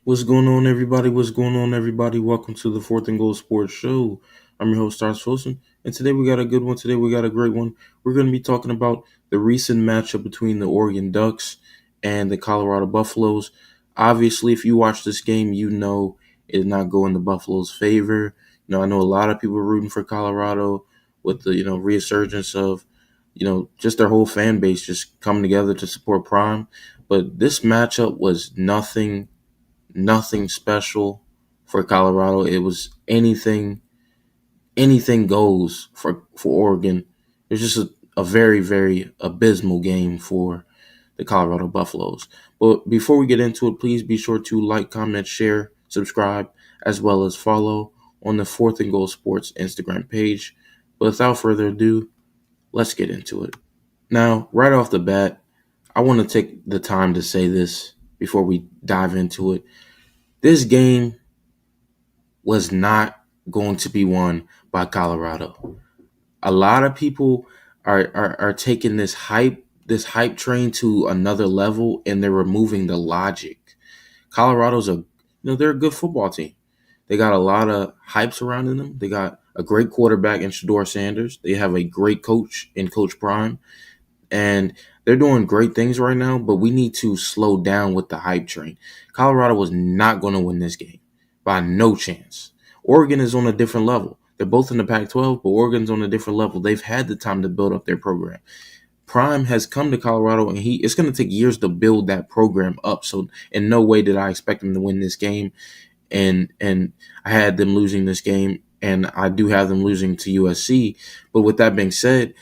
What's going on, everybody? What's going on, everybody? Welcome to the Fourth and Goal Sports Show. I'm your host, Stars Wilson, and today we got a good one. Today we got a great one. We're going to be talking about the recent matchup between the Oregon Ducks and the Colorado Buffaloes. Obviously, if you watch this game, you know it did not go in the Buffaloes' favor. I know a lot of people are rooting for Colorado with the resurgence of just their whole fan base just coming together to support Prime. But this matchup was nothing special for Colorado. It was anything goes for Oregon. It's just a very, very abysmal game for the Colorado Buffaloes. But before we get into it, please be sure to like, comment, share, subscribe, as well as follow on the Fourth and Goal Sports Instagram page. But without further ado, let's get into it. Now, right off the bat, I want to take the time to say this before we dive into it. This game was not going to be won by Colorado. A lot of people are taking this hype train to another level, and they're removing the logic. Colorado's they're a good football team. They got a lot of hype surrounding them. They got a great quarterback in Shador Sanders. They have a great coach in Coach Prime, and they're doing great things right now. But we need to slow down with the hype train. Colorado was not going to win this game by no chance. Oregon is on a different level. They're both in the Pac-12, but Oregon's on a different level. They've had the time to build up their program. Prime has come to Colorado, and it's going to take years to build that program up. So in no way did I expect them to win this game, and I had them losing this game, and I do have them losing to USC. But with that being said,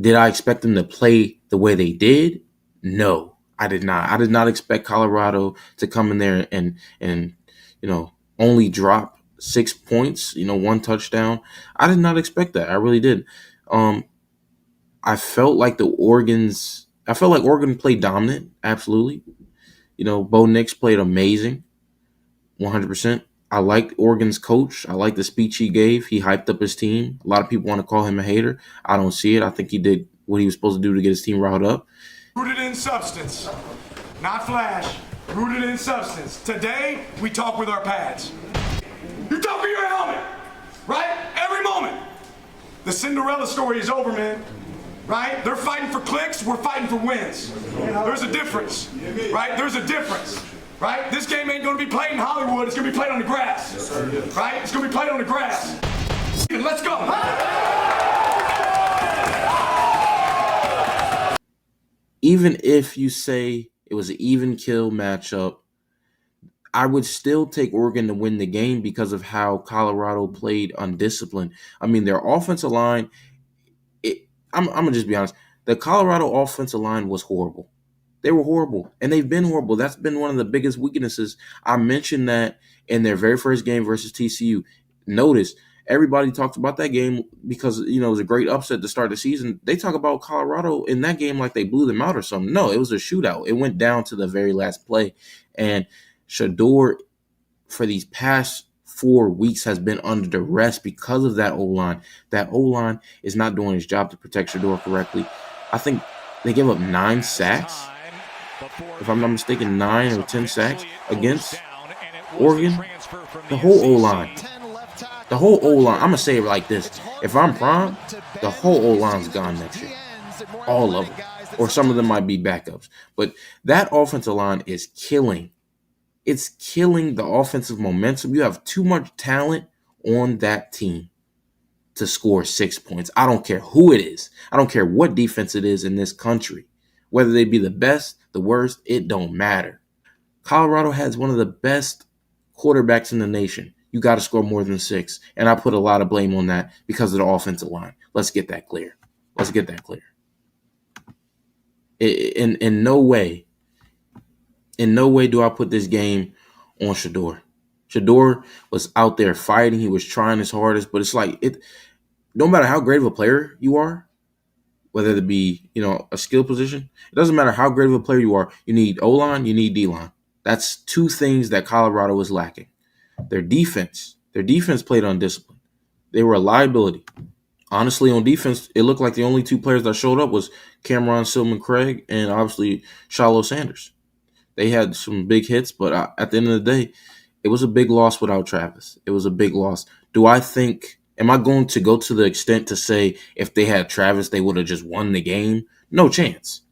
did I expect them to play the way they did? No, I did not. I did not expect Colorado to come in there and only drop 6 points, one touchdown. I did not expect that. I really did. Um, I felt like Oregon played dominant, absolutely. Bo Nix played amazing, 100%. I liked Oregon's coach. I liked the speech he gave. He hyped up his team. A lot of people want to call him a hater. I don't see it. I think he did what he was supposed to do to get his team riled up. Rooted in substance, not flash. Rooted in substance. Today, we talk with our pads. You talk with your helmet, right? Every moment. The Cinderella story is over, man. Right? They're fighting for clicks, we're fighting for wins. There's a difference, right? There's a difference, right? This game ain't gonna be played in Hollywood, it's gonna be played on the grass, right? It's gonna be played on the grass. Let's go. Even if you say it was an even kill matchup, I would still take Oregon to win the game because of how Colorado played undisciplined. I mean, their offensive line, I'm going to just be honest, the Colorado offensive line was horrible. They were horrible, and they've been horrible. That's been one of the biggest weaknesses. I mentioned that in their very first game versus TCU. Notice, everybody talked about that game because, it was a great upset to start the season. They talk about Colorado in that game like they blew them out or something. No, it was a shootout. It went down to the very last play, and Shador, for these past 4 weeks, has been under duress because of that O-line. That O-line is not doing its job to protect Shador correctly. I think they gave up 9 sacks, if I'm not mistaken, 9 or 10 sacks against Oregon. The whole O-line. The whole O-line. I'm going to say it like this. If I'm Prime, the whole O-line's gone next year. All of them. Or some of them might be backups. But that offensive line is killing. It's killing the offensive momentum. You have too much talent on that team to score 6 points. I don't care who it is. I don't care what defense it is in this country. Whether they be the best, the worst, it don't matter. Colorado has one of the best quarterbacks in the nation. You got to score more than 6. And I put a lot of blame on that because of the offensive line. Let's get that clear. In no way do I put this game on Shador. Shador was out there fighting. He was trying his hardest, but it's like no matter how great of a player you are, whether it be, a skill position, it doesn't matter how great of a player you are. You need O-line, you need D-line. That's 2 things that Colorado was lacking. Their defense played undisciplined. They were a liability. Honestly, on defense, it looked like the only 2 players that showed up was Cameron Silman Craig and obviously Shiloh Sanders. They had some big hits, but at the end of the day, it was a big loss without Travis. It was a big loss. Do I think? Am I going to go to the extent to say if they had Travis, they would have just won the game? No chance.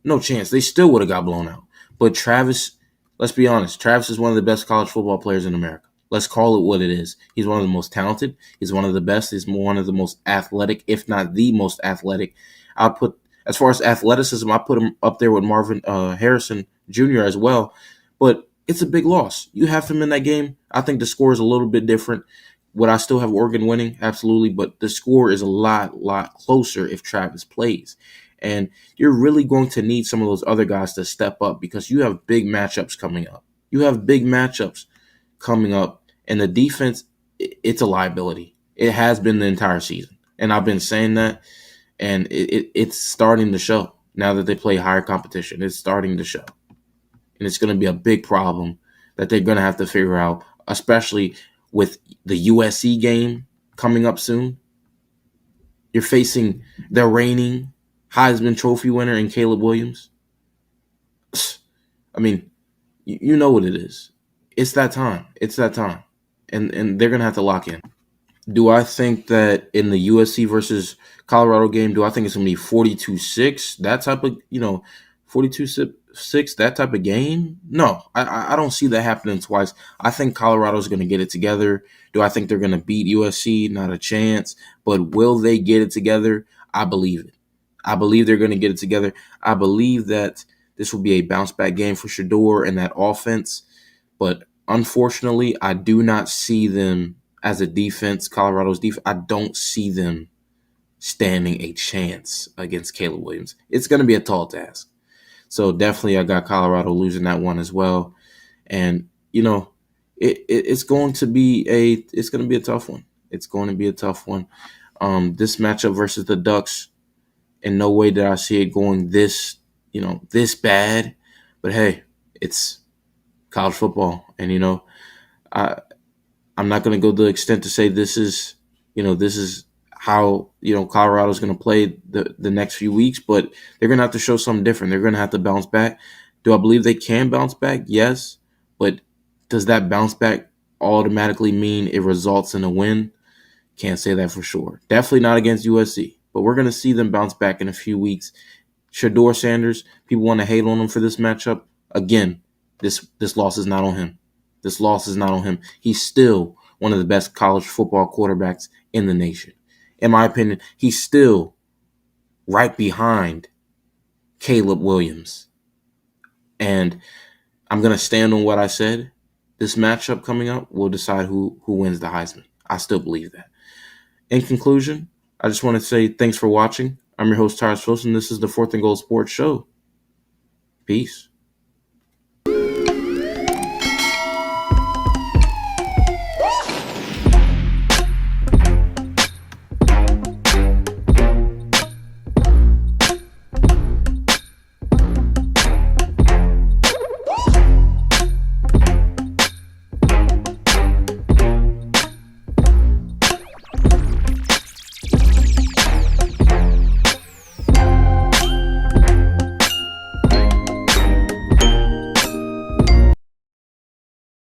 No chance. They still would have got blown out. But Travis, let's be honest, Travis is one of the best college football players in America. Let's call it what it is. He's one of the most talented. He's one of the best. He's one of the most athletic, if not the most athletic. I'll put, as far as athleticism, I put him up there with Marvin Harrison Jr. as well. But it's a big loss. You have him in that game. I think the score is a little bit different. Would I still have Oregon winning? Absolutely. But the score is a lot closer if Travis plays. And you're really going to need some of those other guys to step up because you have big matchups coming up. You have big matchups coming up, and the defense, it's a liability. It has been the entire season. And I've been saying that, and it's starting to show now that they play higher competition. It's starting to show. And it's going to be a big problem that they're going to have to figure out, especially with the USC game coming up soon. You're facing the reigning Heisman Trophy winner in Caleb Williams. I mean, you know what it is. It's that time. It's that time. And they're going to have to lock in. Do I think that in the USC versus Colorado game, do I think it's going to be 42-6, that type of, 42-6, that type of game? No, I don't see that happening twice. I think Colorado's going to get it together. Do I think they're going to beat USC? Not a chance. But will they get it together? I believe it. I believe they're going to get it together. I believe that this will be a bounce back game for Shador and that offense. But unfortunately, I do not see them as a defense, Colorado's defense. I don't see them standing a chance against Caleb Williams. It's going to be a tall task. So definitely I got Colorado losing that one as well. And, it's going to be a tough one. It's going to be a tough one. This matchup versus the Ducks, in no way did I see it going this bad. But hey, it's college football. And, I'm not going to go to the extent to say this is how, Colorado's going to play the next few weeks, but they're going to have to show something different. They're going to have to bounce back. Do I believe they can bounce back? Yes. But does that bounce back automatically mean it results in a win? Can't say that for sure. Definitely not against USC, but we're going to see them bounce back in a few weeks. Shador Sanders, people want to hate on him for this matchup. Again, this loss is not on him. This loss is not on him. He's still one of the best college football quarterbacks in the nation. In my opinion, he's still right behind Caleb Williams. And I'm going to stand on what I said. This matchup coming up will decide who wins the Heisman. I still believe that. In conclusion, I just want to say thanks for watching. I'm your host, Tyrus Wilson. This is the Fourth and Goal Sports Show. Peace.